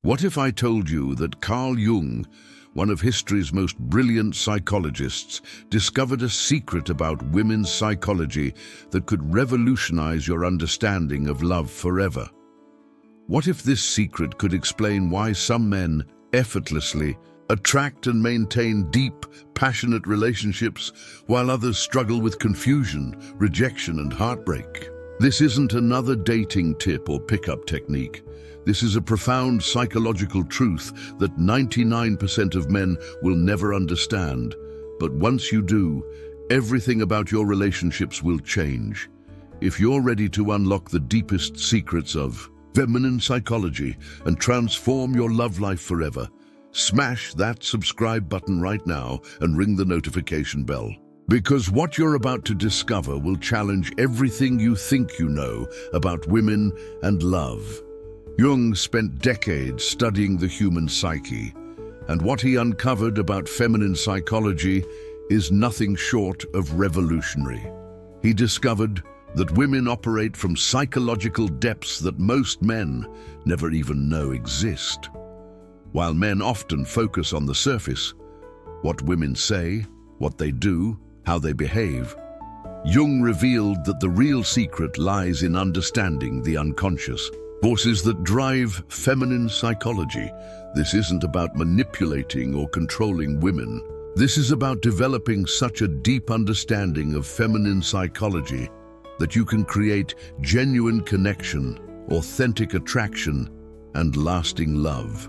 What if I told you that Carl Jung, one of history's most brilliant psychologists, discovered a secret about women's psychology that could revolutionize your understanding of love forever? What if this secret could explain why some men effortlessly attract and maintain deep, passionate relationships while others struggle with confusion, rejection, and heartbreak? This isn't another dating tip or pickup technique. This is a profound psychological truth that 99% of men will never understand. But once you do, everything about your relationships will change. If you're ready to unlock the deepest secrets of feminine psychology and transform your love life forever, smash that subscribe button right now and ring the notification bell. Because what you're about to discover will challenge everything you think you know about women and love. Jung spent decades studying the human psyche, and what he uncovered about feminine psychology is nothing short of revolutionary. He discovered that women operate from psychological depths that most men never even know exist. While men often focus on the surface, what women say, what they do, how they behave, Jung revealed that the real secret lies in understanding the unconscious forces that drive feminine psychology. This isn't about manipulating or controlling women. This is about developing such a deep understanding of feminine psychology that you can create genuine connection, authentic attraction, and lasting love.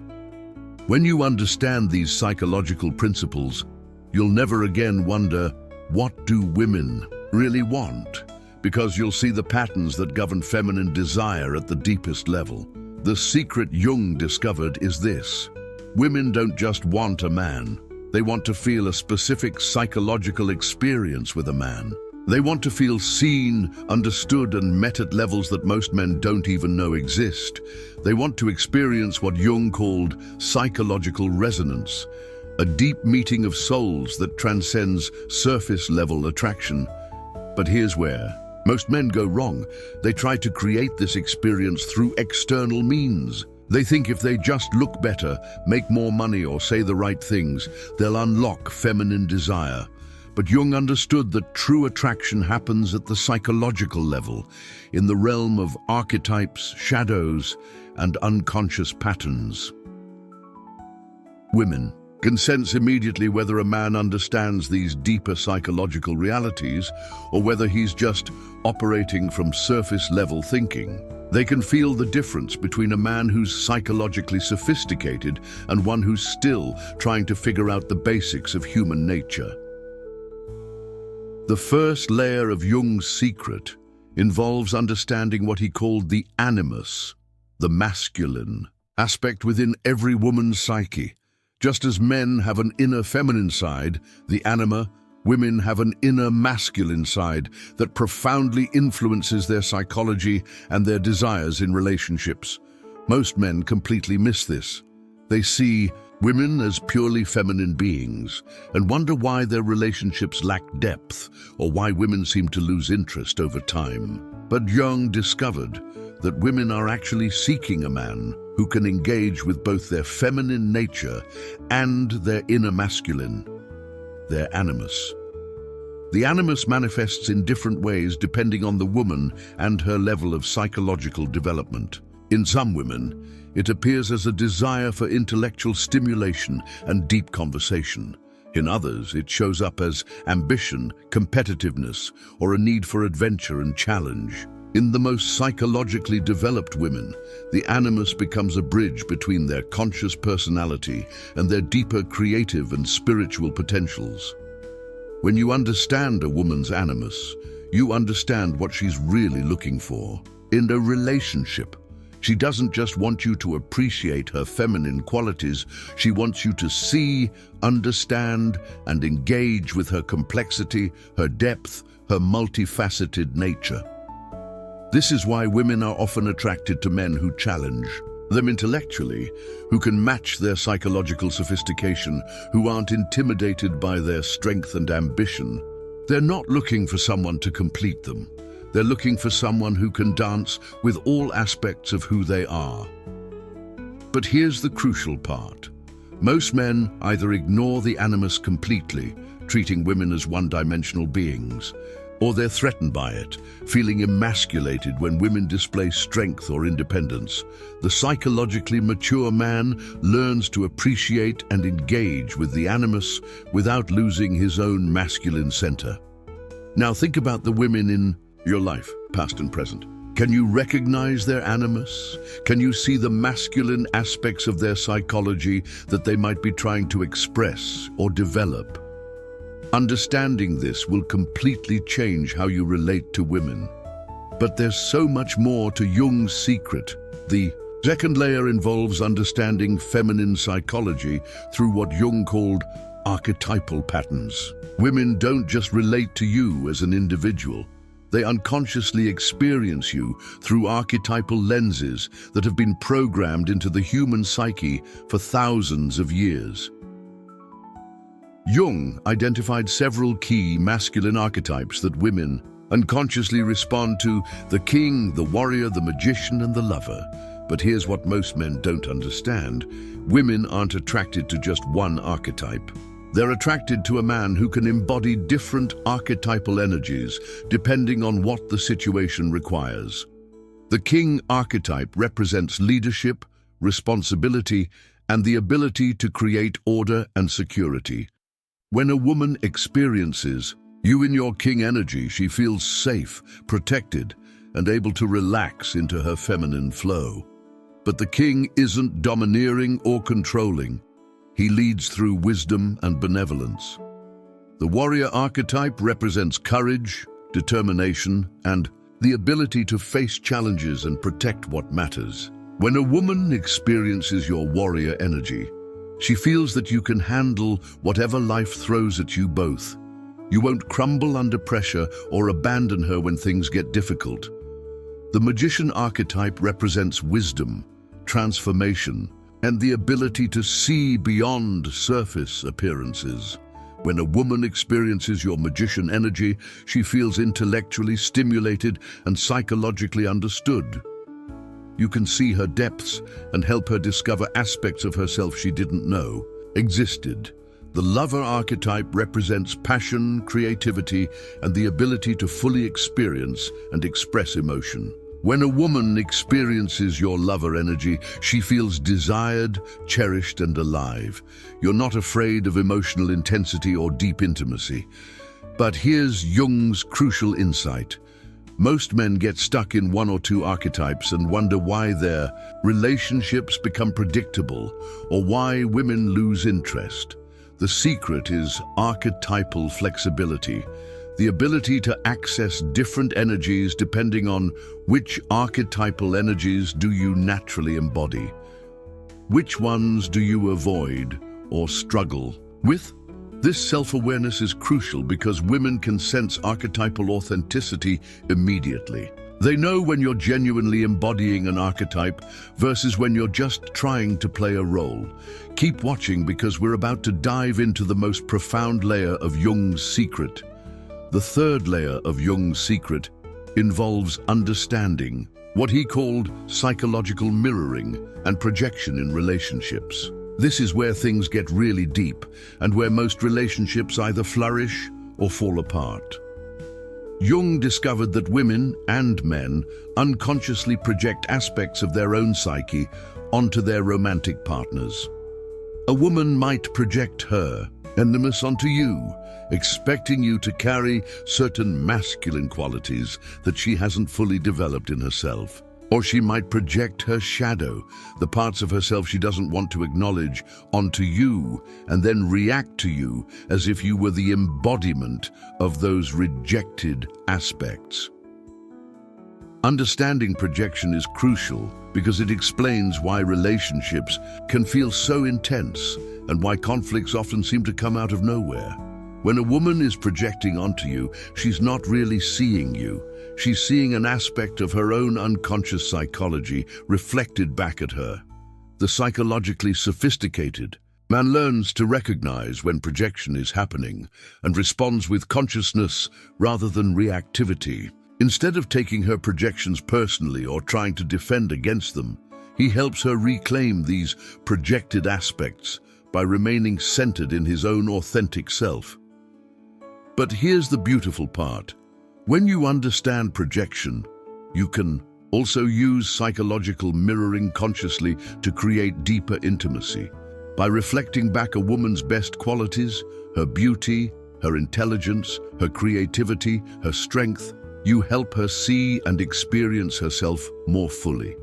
When you understand these psychological principles, you'll never again wonder, what do women really want? Because you'll see the patterns that govern feminine desire at the deepest level. The secret Jung discovered is this: women don't just want a man, they want to feel a specific psychological experience with a man. They want to feel seen, understood, and met at levels that most men don't even know exist. They want to experience what Jung called psychological resonance, a deep meeting of souls that transcends surface-level attraction. But here's where most men go wrong. They try to create this experience through external means. They think if they just look better, make more money, or say the right things, they'll unlock feminine desire. But Jung understood that true attraction happens at the psychological level, in the realm of archetypes, shadows, and unconscious patterns. Women can sense immediately whether a man understands these deeper psychological realities or whether he's just operating from surface-level thinking. They can feel the difference between a man who's psychologically sophisticated and one who's still trying to figure out the basics of human nature. The first layer of Jung's secret involves understanding what he called the animus, the masculine aspect within every woman's psyche. Just as men have an inner feminine side, the anima, women have an inner masculine side that profoundly influences their psychology and their desires in relationships. Most men completely miss this. They see women as purely feminine beings and wonder why their relationships lack depth or why women seem to lose interest over time. But Jung discovered that women are actually seeking a man who can engage with both their feminine nature and their inner masculine, their animus. The animus manifests in different ways depending on the woman and her level of psychological development. In some women, it appears as a desire for intellectual stimulation and deep conversation. In others, it shows up as ambition, competitiveness, or a need for adventure and challenge. In the most psychologically developed women, the animus becomes a bridge between their conscious personality and their deeper creative and spiritual potentials. When you understand a woman's animus, you understand what she's really looking for. In a relationship, she doesn't just want you to appreciate her feminine qualities, she wants you to see, understand, and engage with her complexity, her depth, her multifaceted nature. This is why women are often attracted to men who challenge them intellectually, who can match their psychological sophistication, who aren't intimidated by their strength and ambition. They're not looking for someone to complete them. They're looking for someone who can dance with all aspects of who they are. But here's the crucial part. Most men either ignore the animus completely, treating women as one-dimensional beings, or they're threatened by it, feeling emasculated when women display strength or independence. The psychologically mature man learns to appreciate and engage with the animus without losing his own masculine center. Now think about the women in your life, past and present. Can you recognize their animus? Can you see the masculine aspects of their psychology that they might be trying to express or develop? Understanding this will completely change how you relate to women. But there's so much more to Jung's secret. The second layer involves understanding feminine psychology through what Jung called archetypal patterns. Women don't just relate to you as an individual. They unconsciously experience you through archetypal lenses that have been programmed into the human psyche for thousands of years. Jung identified several key masculine archetypes that women unconsciously respond to: the king, the warrior, the magician, and the lover. But here's what most men don't understand. Women aren't attracted to just one archetype. They're attracted to a man who can embody different archetypal energies depending on what the situation requires. The king archetype represents leadership, responsibility, and the ability to create order and security. When a woman experiences you in your king energy, she feels safe, protected, and able to relax into her feminine flow. But the king isn't domineering or controlling. He leads through wisdom and benevolence. The warrior archetype represents courage, determination, and the ability to face challenges and protect what matters. When a woman experiences your warrior energy, she feels that you can handle whatever life throws at you both. You won't crumble under pressure or abandon her when things get difficult. The magician archetype represents wisdom, transformation, and the ability to see beyond surface appearances. When a woman experiences your magician energy, she feels intellectually stimulated and psychologically understood. You can see her depths and help her discover aspects of herself she didn't know existed. The lover archetype represents passion, creativity, and the ability to fully experience and express emotion. When a woman experiences your lover energy, she feels desired, cherished, and alive. You're not afraid of emotional intensity or deep intimacy. But here's Jung's crucial insight. Most men get stuck in one or two archetypes and wonder why their relationships become predictable or why women lose interest. The secret is archetypal flexibility. The ability to access different energies depending on which archetypal energies do you naturally embody. Which ones do you avoid or struggle with? This self-awareness is crucial because women can sense archetypal authenticity immediately. They know when you're genuinely embodying an archetype versus when you're just trying to play a role. Keep watching because we're about to dive into the most profound layer of Jung's secret. The third layer of Jung's secret involves understanding what he called psychological mirroring and projection in relationships. This is where things get really deep and where most relationships either flourish or fall apart. Jung discovered that women and men unconsciously project aspects of their own psyche onto their romantic partners. A woman might project her animus onto you, expecting you to carry certain masculine qualities that she hasn't fully developed in herself. Or she might project her shadow, the parts of herself she doesn't want to acknowledge, onto you and then react to you as if you were the embodiment of those rejected aspects. Understanding projection is crucial because it explains why relationships can feel so intense and why conflicts often seem to come out of nowhere. When a woman is projecting onto you, she's not really seeing you. She's seeing an aspect of her own unconscious psychology reflected back at her. The psychologically sophisticated man learns to recognize when projection is happening and responds with consciousness rather than reactivity. Instead of taking her projections personally or trying to defend against them, He helps her reclaim these projected aspects by remaining centered in his own authentic self. But here's the beautiful part. When you understand projection, you can also use psychological mirroring consciously to create deeper intimacy. By reflecting back a woman's best qualities, her beauty, her intelligence, her creativity, her strength, you help her see and experience herself more fully.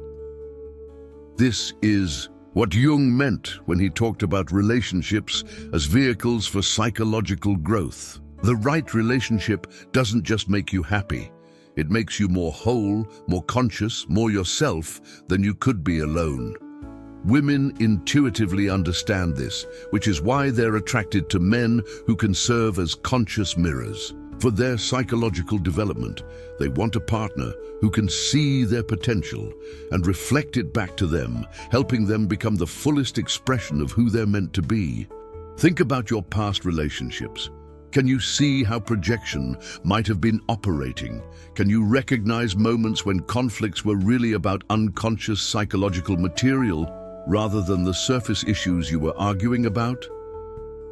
This is what Jung meant when he talked about relationships as vehicles for psychological growth. The right relationship doesn't just make you happy. It makes you more whole, more conscious, more yourself than you could be alone. Women intuitively understand this, which is why they're attracted to men who can serve as conscious mirrors. For their psychological development, they want a partner who can see their potential and reflect it back to them, helping them become the fullest expression of who they're meant to be. Think about your past relationships. Can you see how projection might have been operating? Can you recognize moments when conflicts were really about unconscious psychological material rather than the surface issues you were arguing about?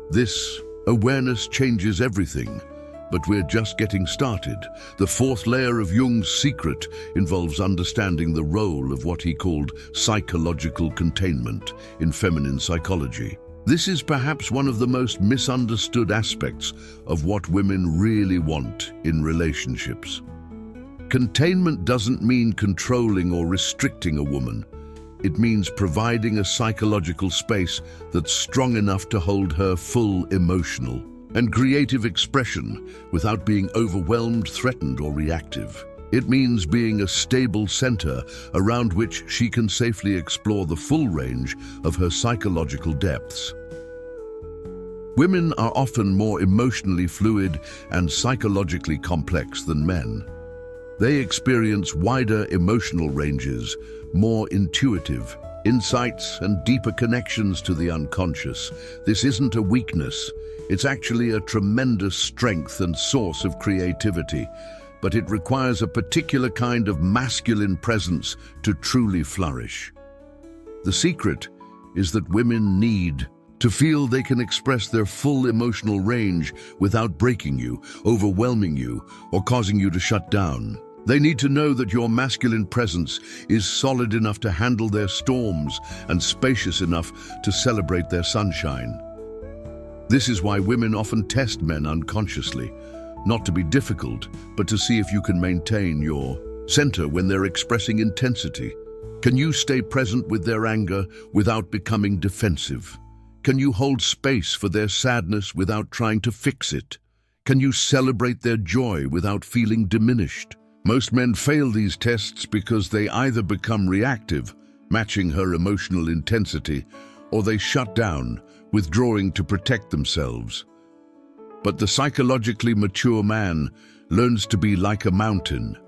This awareness changes everything. But we're just getting started. The fourth layer of Jung's secret involves understanding the role of what he called psychological containment in feminine psychology. This is perhaps one of the most misunderstood aspects of what women really want in relationships. Containment doesn't mean controlling or restricting a woman. It means providing a psychological space that's strong enough to hold her full emotional and creative expression without being overwhelmed, threatened, or reactive. It means being a stable center around which she can safely explore the full range of her psychological depths. Women are often more emotionally fluid and psychologically complex than men. They experience wider emotional ranges, more intuitive insights, and deeper connections to the unconscious. This isn't a weakness. It's actually a tremendous strength and source of creativity, but it requires a particular kind of masculine presence to truly flourish. The secret is that women need to feel they can express their full emotional range without breaking you, overwhelming you, or causing you to shut down. They need to know that your masculine presence is solid enough to handle their storms and spacious enough to celebrate their sunshine. This is why women often test men unconsciously, not to be difficult, but to see if you can maintain your center when they're expressing intensity. Can you stay present with their anger without becoming defensive? Can you hold space for their sadness without trying to fix it? Can you celebrate their joy without feeling diminished? Most men fail these tests because they either become reactive, matching her emotional intensity, or they shut down, withdrawing to protect themselves. But the psychologically mature man learns to be like a mountain,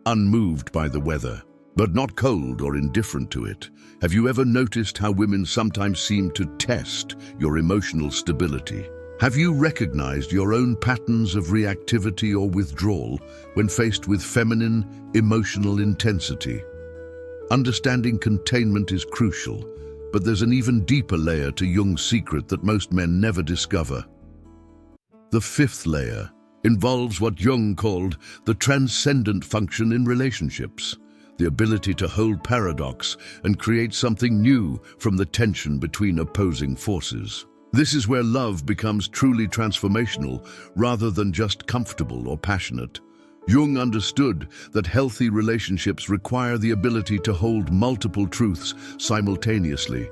unmoved by the weather, but not cold or indifferent to it. Have you ever noticed how women sometimes seem to test your emotional stability? Have you recognized your own patterns of reactivity or withdrawal when faced with feminine, emotional intensity? Understanding containment is crucial, but there's an even deeper layer to Jung's secret that most men never discover. The fifth layer involves what Jung called the transcendent function in relationships, the ability to hold paradox and create something new from the tension between opposing forces. This is where love becomes truly transformational rather than just comfortable or passionate. Jung understood that healthy relationships require the ability to hold multiple truths simultaneously.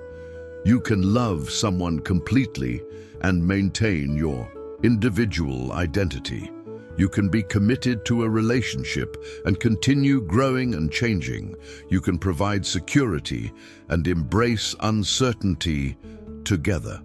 You can love someone completely and maintain your individual identity. You can be committed to a relationship and continue growing and changing. You can provide security and embrace uncertainty together.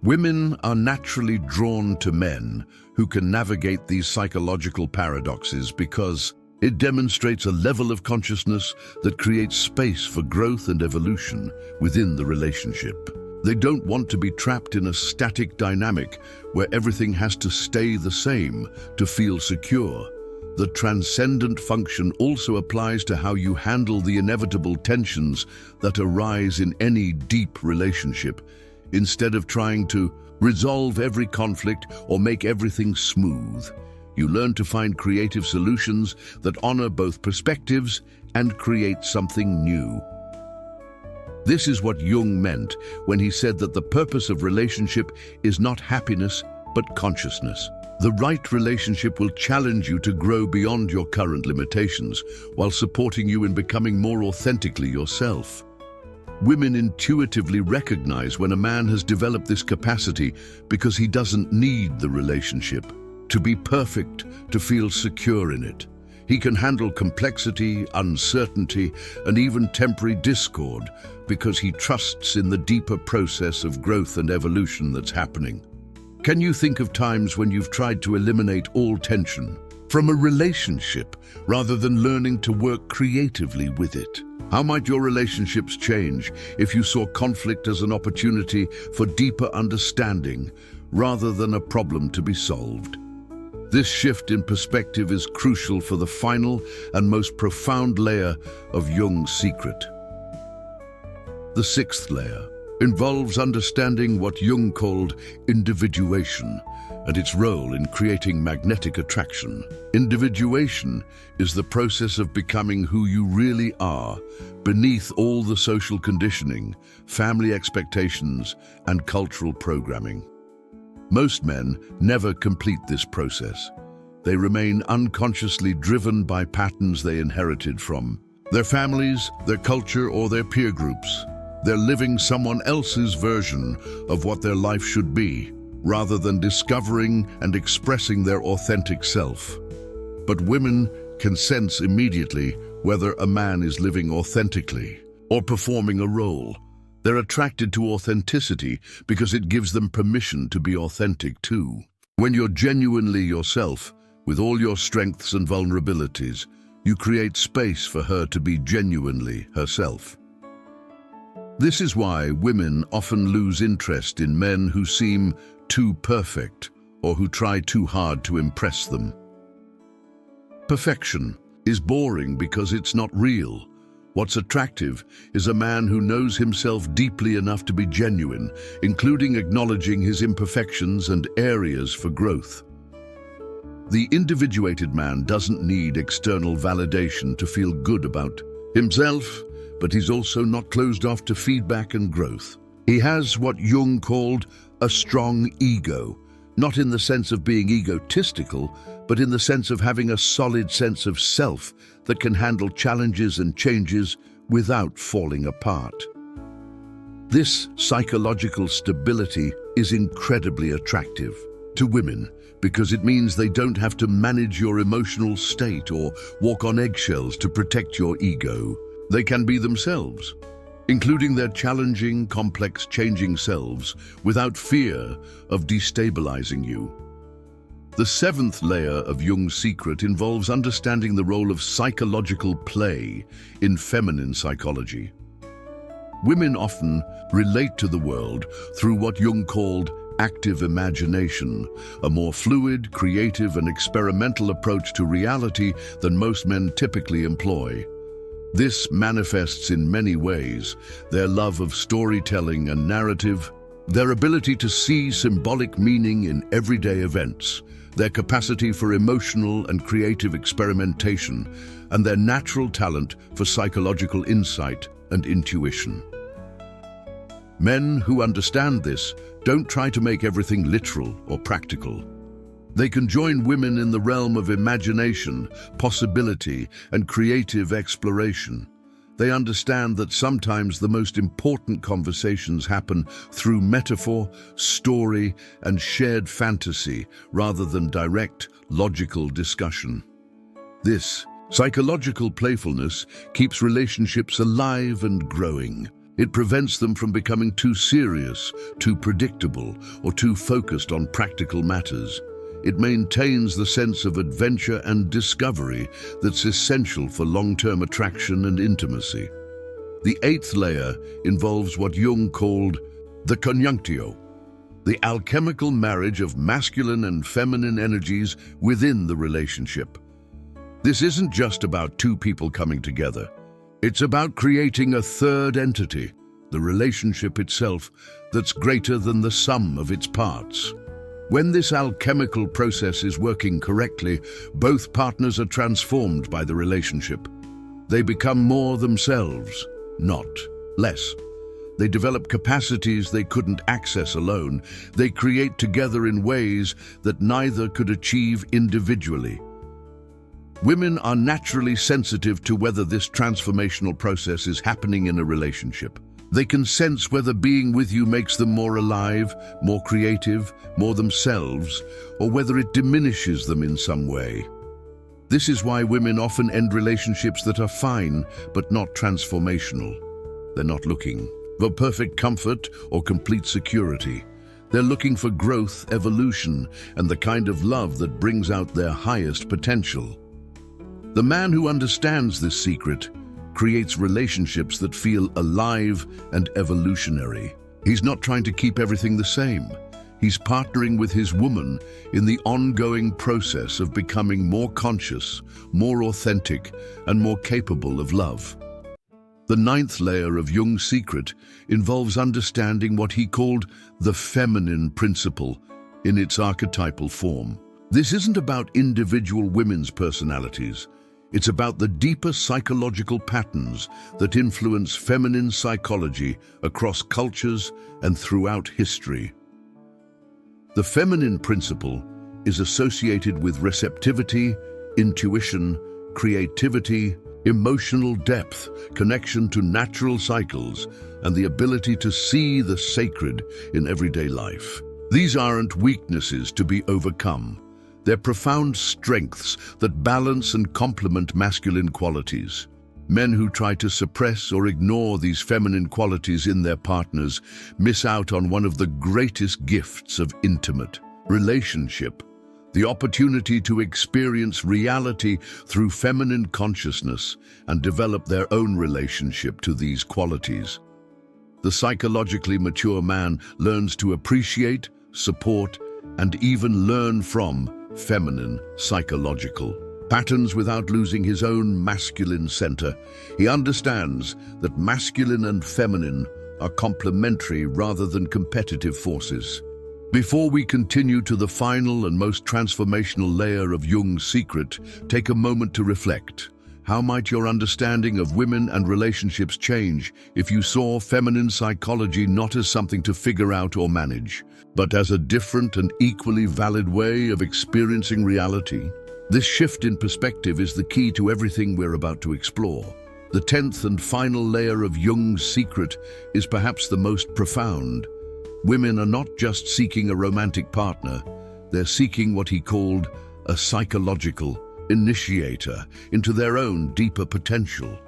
Women are naturally drawn to men who can navigate these psychological paradoxes because it demonstrates a level of consciousness that creates space for growth and evolution within the relationship. They don't want to be trapped in a static dynamic where everything has to stay the same to feel secure. The transcendent function also applies to how you handle the inevitable tensions that arise in any deep relationship. Instead of trying to resolve every conflict or make everything smooth, you learn to find creative solutions that honor both perspectives and create something new. This is what Jung meant when he said that the purpose of relationship is not happiness, but consciousness. The right relationship will challenge you to grow beyond your current limitations while supporting you in becoming more authentically yourself. Women intuitively recognize when a man has developed this capacity because he doesn't need the relationship to be perfect, to feel secure in it. He can handle complexity, uncertainty, and even temporary discord because he trusts in the deeper process of growth and evolution that's happening. Can you think of times when you've tried to eliminate all tension from a relationship rather than learning to work creatively with it? How might your relationships change if you saw conflict as an opportunity for deeper understanding rather than a problem to be solved? This shift in perspective is crucial for the final and most profound layer of Jung's secret. The sixth layer involves understanding what Jung called individuation and its role in creating magnetic attraction. Individuation is the process of becoming who you really are, beneath all the social conditioning, family expectations, and cultural programming. Most men never complete this process. They remain unconsciously driven by patterns they inherited from their families, their culture, or their peer groups. They're living someone else's version of what their life should be, rather than discovering and expressing their authentic self. But women can sense immediately whether a man is living authentically or performing a role. They're attracted to authenticity because it gives them permission to be authentic too. When you're genuinely yourself, with all your strengths and vulnerabilities, you create space for her to be genuinely herself. This is why women often lose interest in men who seem too perfect or who try too hard to impress them. Perfection is boring because it's not real. What's attractive is a man who knows himself deeply enough to be genuine, including acknowledging his imperfections and areas for growth. The individuated man doesn't need external validation to feel good about himself, but he's also not closed off to feedback and growth. He has what Jung called a strong ego, not in the sense of being egotistical, but in the sense of having a solid sense of self that can handle challenges and changes without falling apart. This psychological stability is incredibly attractive to women because it means they don't have to manage your emotional state or walk on eggshells to protect your ego. They can be themselves, including their challenging, complex, changing selves, without fear of destabilizing you. The seventh layer of Jung's secret involves understanding the role of psychological play in feminine psychology. Women often relate to the world through what Jung called active imagination, a more fluid, creative, and experimental approach to reality than most men typically employ. This manifests in many ways: their love of storytelling and narrative, their ability to see symbolic meaning in everyday events, their capacity for emotional and creative experimentation, and their natural talent for psychological insight and intuition. Men who understand this don't try to make everything literal or practical. They can join women in the realm of imagination, possibility, and creative exploration. They understand that sometimes the most important conversations happen through metaphor, story, and shared fantasy rather than direct, logical discussion. This psychological playfulness keeps relationships alive and growing. It prevents them from becoming too serious, too predictable, or too focused on practical matters. It maintains the sense of adventure and discovery that's essential for long-term attraction and intimacy. The eighth layer involves what Jung called the conjunctio, the alchemical marriage of masculine and feminine energies within the relationship. This isn't just about two people coming together. It's about creating a third entity, the relationship itself, that's greater than the sum of its parts. When this alchemical process is working correctly, both partners are transformed by the relationship. They become more themselves, not less. They develop capacities they couldn't access alone. They create together in ways that neither could achieve individually. Women are naturally sensitive to whether this transformational process is happening in a relationship. They can sense whether being with you makes them more alive, more creative, more themselves, or whether it diminishes them in some way. This is why women often end relationships that are fine, but not transformational. They're not looking for perfect comfort or complete security. They're looking for growth, evolution, and the kind of love that brings out their highest potential. The man who understands this secret creates relationships that feel alive and evolutionary. He's not trying to keep everything the same. He's partnering with his woman in the ongoing process of becoming more conscious, more authentic, and more capable of love. The ninth layer of Jung's secret involves understanding what he called the feminine principle in its archetypal form. This isn't about individual women's personalities. It's about the deeper psychological patterns that influence feminine psychology across cultures and throughout history. The feminine principle is associated with receptivity, intuition, creativity, emotional depth, connection to natural cycles, and the ability to see the sacred in everyday life. These aren't weaknesses to be overcome. They're profound strengths that balance and complement masculine qualities. Men who try to suppress or ignore these feminine qualities in their partners miss out on one of the greatest gifts of intimate relationship, the opportunity to experience reality through feminine consciousness and develop their own relationship to these qualities. The psychologically mature man learns to appreciate, support, and even learn from feminine psychological patterns without losing his own masculine center. He understands that masculine and feminine are complementary rather than competitive forces. Before we continue to the final and most transformational layer of Jung's secret, take a moment to reflect. How might your understanding of women and relationships change if you saw feminine psychology not as something to figure out or manage, but as a different and equally valid way of experiencing reality? This shift in perspective is the key to everything we're about to explore. The 10th and final layer of Jung's secret is perhaps the most profound. Women are not just seeking a romantic partner, they're seeking what he called a psychological initiator into their own deeper potential.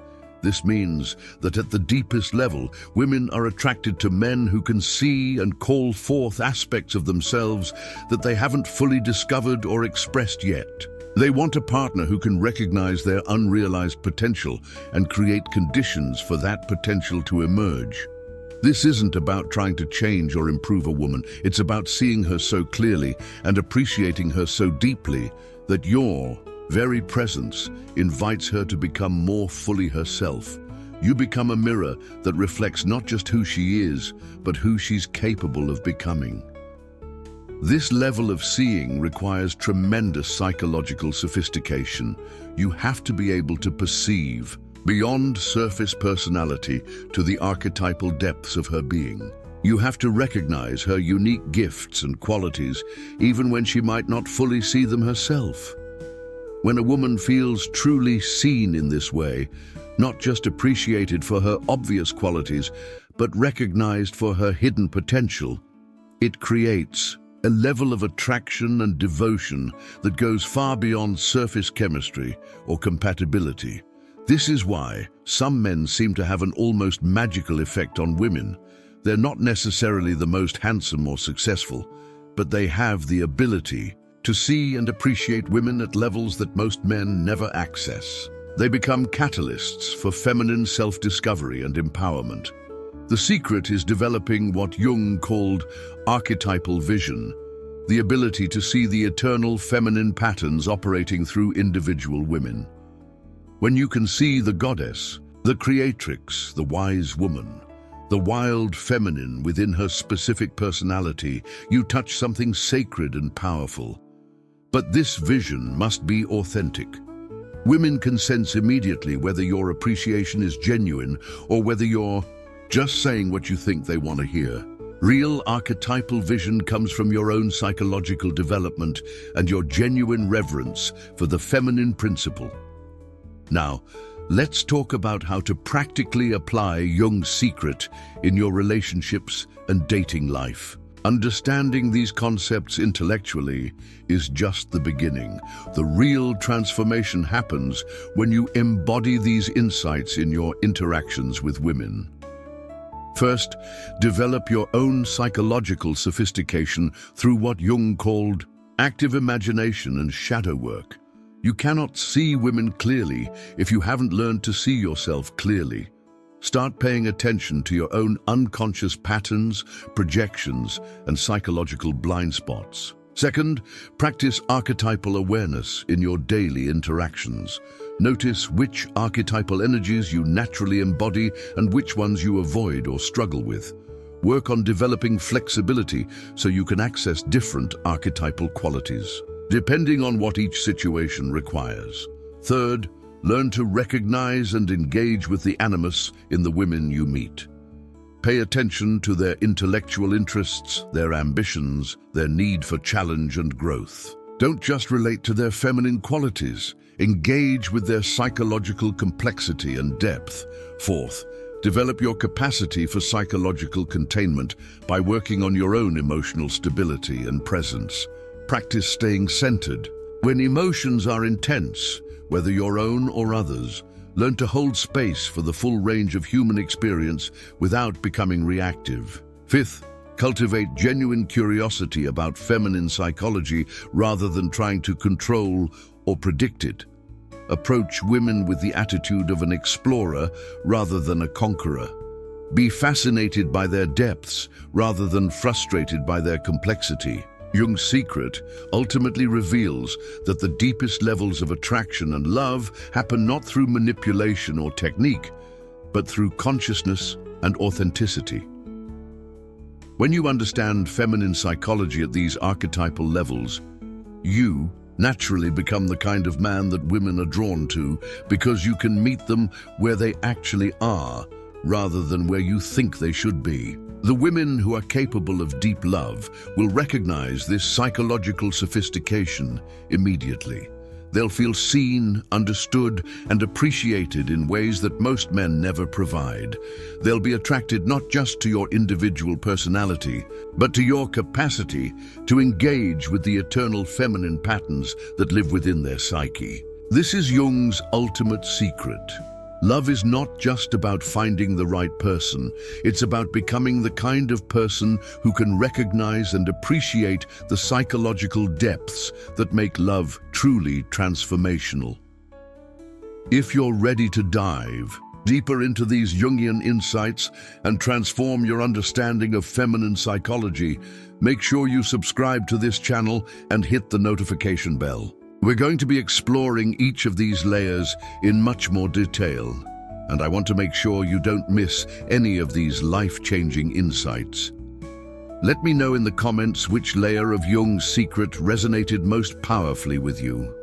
This means that at the deepest level, women are attracted to men who can see and call forth aspects of themselves that they haven't fully discovered or expressed yet. They want a partner who can recognize their unrealized potential and create conditions for that potential to emerge. This isn't about trying to change or improve a woman. It's about seeing her so clearly and appreciating her so deeply that your very presence invites her to become more fully herself. You become a mirror that reflects not just who she is, but who she's capable of becoming. This level of seeing requires tremendous psychological sophistication. You have to be able to perceive beyond surface personality to the archetypal depths of her being. You have to recognize her unique gifts and qualities, even when she might not fully see them herself. When a woman feels truly seen in this way, not just appreciated for her obvious qualities, but recognized for her hidden potential, it creates a level of attraction and devotion that goes far beyond surface chemistry or compatibility. This is why some men seem to have an almost magical effect on women. They're not necessarily the most handsome or successful, but they have the ability to see and appreciate women at levels that most men never access. They become catalysts for feminine self-discovery and empowerment. The secret is developing what Jung called archetypal vision. the ability to see the eternal feminine patterns operating through individual women. When you can see the goddess, the creatrix, the wise woman, the wild feminine within her specific personality, you touch something sacred and powerful. But this vision must be authentic. Women can sense immediately whether your appreciation is genuine or whether you're just saying what you think they want to hear. Real archetypal vision comes from your own psychological development and your genuine reverence for the feminine principle. Now, let's talk about how to practically apply Jung's secret in your relationships and dating life. Understanding these concepts intellectually is just the beginning. The real transformation happens when you embody these insights in your interactions with women. First, develop your own psychological sophistication through what Jung called active imagination and shadow work. You cannot see women clearly if you haven't learned to see yourself clearly. Start paying attention to your own unconscious patterns, projections, and psychological blind spots. Second, practice archetypal awareness in your daily interactions. Notice which archetypal energies you naturally embody and which ones you avoid or struggle with. Work on developing flexibility so you can access different archetypal qualities, depending on what each situation requires. Third, learn to recognize and engage with the animus in the women you meet. Pay attention to their intellectual interests, their ambitions, their need for challenge and growth. Don't just relate to their feminine qualities. Engage with their psychological complexity and depth. Fourth, develop your capacity for psychological containment by working on your own emotional stability and presence. Practice staying centered. When emotions are intense, whether your own or others, learn to hold space for the full range of human experience without becoming reactive. Fifth, cultivate genuine curiosity about feminine psychology rather than trying to control or predict it. Approach women with the attitude of an explorer rather than a conqueror. Be fascinated by their depths rather than frustrated by their complexity. Jung's secret ultimately reveals that the deepest levels of attraction and love happen not through manipulation or technique, but through consciousness and authenticity. When you understand feminine psychology at these archetypal levels, you naturally become the kind of man that women are drawn to because you can meet them where they actually are, rather than where you think they should be. The women who are capable of deep love will recognize this psychological sophistication immediately. They'll feel seen, understood, and appreciated in ways that most men never provide. They'll be attracted not just to your individual personality, but to your capacity to engage with the eternal feminine patterns that live within their psyche. This is Jung's ultimate secret. Love is not just about finding the right person. It's about becoming the kind of person who can recognize and appreciate the psychological depths that make love truly transformational. If you're ready to dive deeper into these Jungian insights and transform your understanding of feminine psychology, make sure you subscribe to this channel and hit the notification bell. We're going to be exploring each of these layers in much more detail, and I want to make sure you don't miss any of these life-changing insights. Let me know in the comments which layer of Jung's secret resonated most powerfully with you.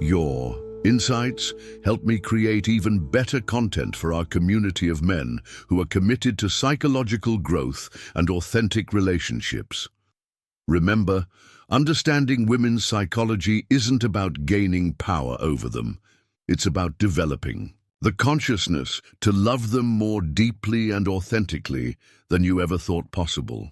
Your insights help me create even better content for our community of men who are committed to psychological growth and authentic relationships. Remember, understanding women's psychology isn't about gaining power over them. It's about developing the consciousness to love them more deeply and authentically than you ever thought possible.